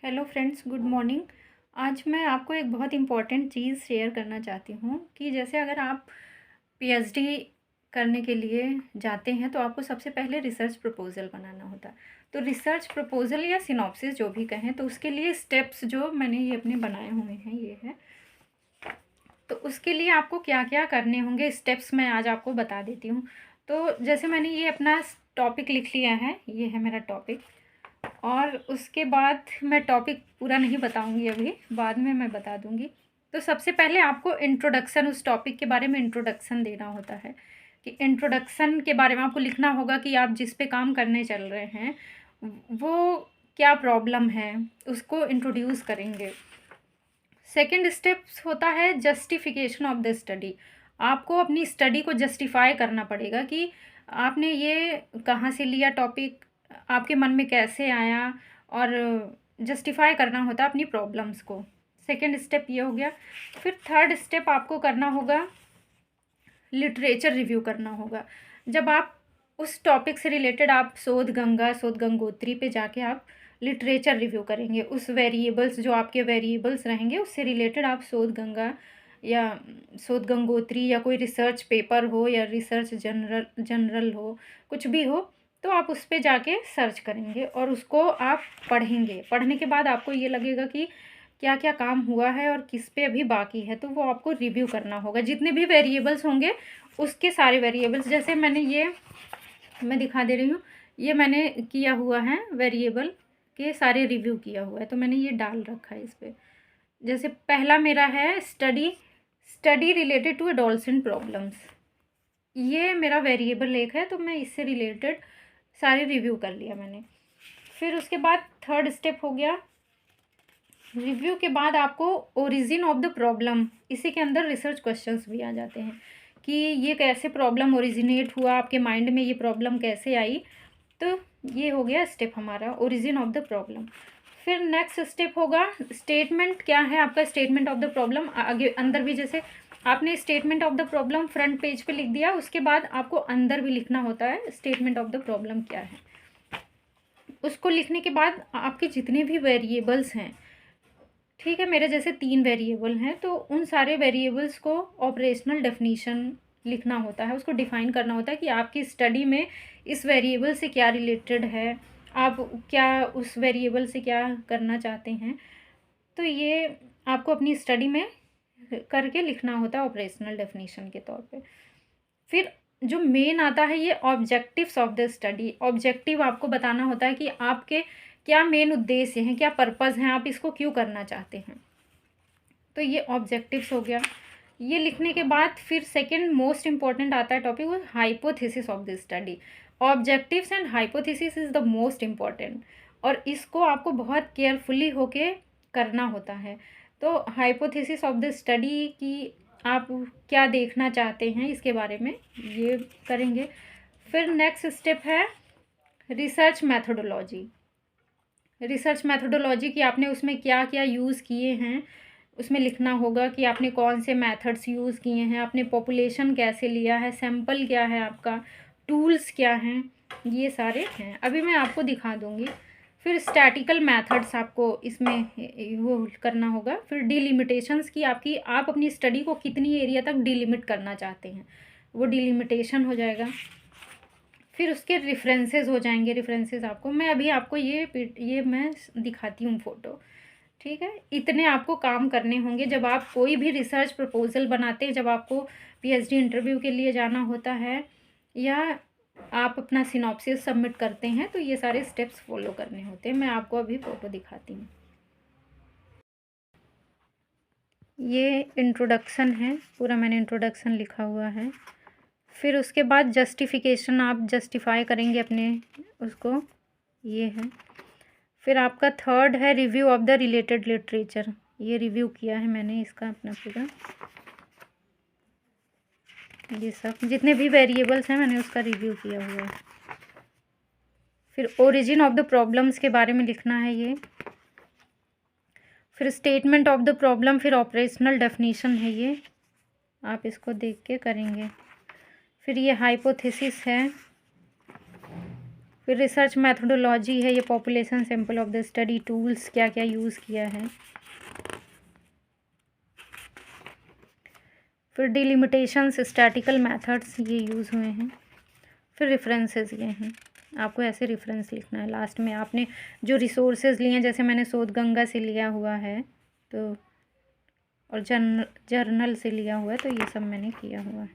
Hello friends, good morning. आज मैं आपको एक बहुत इम्पॉर्टेंट चीज़ शेयर करना चाहती हूँ कि जैसे अगर आप पीएचडी करने के लिए जाते हैं तो आपको सबसे पहले रिसर्च प्रपोज़ल बनाना होता है। तो रिसर्च प्रपोज़ल या सिनॉप्सिस जो भी कहें, तो उसके लिए स्टेप्स जो मैंने ये अपने बनाए हुए हैं ये है। तो उसके लिए आपको क्या क्या करने होंगे स्टेप्स मैं आज आपको बता देती हूँ। तो जैसे मैंने ये अपना टॉपिक लिख लिया है, ये है मेरा टॉपिक। और उसके बाद मैं टॉपिक पूरा नहीं बताऊंगी, अभी बाद में मैं बता दूंगी। तो सबसे पहले आपको इंट्रोडक्शन, उस टॉपिक के बारे में इंट्रोडक्शन देना होता है कि इंट्रोडक्शन के बारे में आपको लिखना होगा कि आप जिस पे काम करने चल रहे हैं वो क्या प्रॉब्लम है, उसको इंट्रोड्यूस करेंगे। सेकंड स्टेप्स होता है जस्टिफिकेशन ऑफ द स्टडी। आपको अपनी स्टडी को जस्टिफाई करना पड़ेगा कि आपने ये कहाँ से लिया टॉपिक, आपके मन में कैसे आया, और जस्टिफाई करना होता है अपनी प्रॉब्लम्स को। सेकंड स्टेप ये हो गया। फिर थर्ड स्टेप आपको करना होगा लिटरेचर रिव्यू करना होगा। जब आप उस टॉपिक से रिलेटेड आप शोध गंगा, शोध गंगोत्री पे जाके आप लिटरेचर रिव्यू करेंगे। उस वेरिएबल्स, जो आपके वेरिएबल्स रहेंगे उससे रिलेटेड आप शोध गंगा या शोध गंगोत्री या कोई रिसर्च पेपर हो या रिसर्च जनरल हो, कुछ भी हो, तो आप उस पर जाके सर्च करेंगे और उसको आप पढ़ेंगे। पढ़ने के बाद आपको ये लगेगा कि क्या क्या काम हुआ है और किस पे अभी बाकी है, तो वो आपको रिव्यू करना होगा। जितने भी वेरिएबल्स होंगे उसके सारे वेरिएबल्स, जैसे मैंने ये मैं दिखा दे रही हूँ, ये मैंने किया हुआ है, वेरिएबल के सारे रिव्यू किया हुआ है, तो मैंने ये डाल रखा है इस पर। जैसे पहला मेरा है study related to adolescent problems. ये मेरा वेरिएबल एक है, तो मैं इससे रिलेटेड सारे रिव्यू कर लिया मैंने। फिर उसके बाद थर्ड स्टेप हो गया रिव्यू के बाद आपको ओरिजिन ऑफ द प्रॉब्लम, इसी के अंदर रिसर्च क्वेश्चंस भी आ जाते हैं कि ये कैसे प्रॉब्लम ओरिजिनेट हुआ, आपके माइंड में ये प्रॉब्लम कैसे आई। तो ये हो गया स्टेप हमारा, ओरिजिन ऑफ द प्रॉब्लम। फिर नेक्स्ट स्टेप होगा स्टेटमेंट। क्या है आपका स्टेटमेंट ऑफ द प्रॉब्लम? आगे अंदर भी जैसे आपने statement of the problem front page पे लिख दिया, उसके बाद आपको अंदर भी लिखना होता है स्टेटमेंट ऑफ द प्रॉब्लम क्या है। उसको लिखने के बाद आपके जितने भी वेरिएबल्स हैं, ठीक है, मेरे जैसे 3 वेरिएबल हैं, तो उन सारे वेरिएबल्स को ऑपरेशनल डेफिनीशन लिखना होता है, उसको डिफाइन करना होता है कि आपकी स्टडी में इस वेरिएबल से क्या रिलेटेड है, आप क्या उस वेरिएबल से क्या करना चाहते हैं। तो ये आपको अपनी स्टडी में करके लिखना होता है ऑपरेशनल डेफिनीशन के तौर पे। फिर जो मेन आता है ये objectives of the study. Objective आपको बताना होता है कि आपके क्या मेन उद्देश्य हैं, क्या पर्पज़ हैं, आप इसको क्यों करना चाहते हैं। तो ये ऑब्जेक्टिव्स हो गया। ये लिखने के बाद फिर सेकंड मोस्ट इम्पॉर्टेंट आता है टॉपिक, वो hypothesis of the study. Objectives and hypothesis is the most important, और इसको आपको बहुत केयरफुली होके करना होता है। तो हाइपोथेसिस ऑफ द स्टडी की आप क्या देखना चाहते हैं इसके बारे में ये करेंगे। फिर नेक्स्ट स्टेप है रिसर्च मैथोडोलॉजी। रिसर्च मैथोडोलॉजी की आपने उसमें क्या क्या यूज़ किए हैं उसमें लिखना होगा कि आपने कौन से मेथड्स यूज़ किए हैं, आपने पॉपुलेशन कैसे लिया है, सैम्पल क्या है आपका, टूल्स क्या हैं, ये सारे हैं। अभी मैं आपको दिखा दूँगी। फिर स्टैटिकल मेथड्स आपको इसमें वो करना होगा। फिर डिलिमिटेशंस की आपकी, आप अपनी स्टडी को कितनी एरिया तक डिलिमिट करना चाहते हैं, वो डिलिमिटेशन हो जाएगा। फिर उसके रेफरेंसेस हो जाएंगे। रेफरेंसेस आपको मैं अभी आपको ये मैं दिखाती हूँ फ़ोटो, ठीक है। इतने आपको काम करने होंगे जब आप कोई भी रिसर्च प्रपोजल बनाते हैं, जब आपको पीएचडी इंटरव्यू के लिए जाना होता है या आप अपना सिनॉप्सिस सबमिट करते हैं, तो ये सारे स्टेप्स फॉलो करने होते हैं। मैं आपको अभी फ़ोटो दिखाती हूँ। ये इंट्रोडक्शन है, पूरा मैंने इंट्रोडक्शन लिखा हुआ है। फिर उसके बाद जस्टिफिकेशन, आप जस्टिफाई करेंगे अपने उसको, ये है। फिर आपका थर्ड है review of the related literature. ये रिव्यू किया है मैंने इसका अपना पूरा, ये सब जितने भी वेरिएबल्स हैं मैंने उसका रिव्यू किया हुआ है। फिर ओरिजिन ऑफ द प्रॉब्लम्स के बारे में लिखना है ये। फिर स्टेटमेंट ऑफ द प्रॉब्लम, फिर ऑपरेशनल डेफिनीशन है ये, आप इसको देख के करेंगे। फिर ये हाइपोथेसिस है, फिर रिसर्च मैथडोलॉजी है, ये population sample of the study, tools क्या क्या यूज़ किया है। फिर डिलिमिटेशंस, स्टैटिकल मेथड्स ये यूज़ हुए हैं। फिर रेफरेंसेस ये हैं, आपको ऐसे रेफरेंस लिखना है लास्ट में। आपने जो रिसोर्सेज लिए हैं, जैसे मैंने शोधगंगा से लिया हुआ है तो, और जर्नल से लिया हुआ है, तो ये सब मैंने किया हुआ है।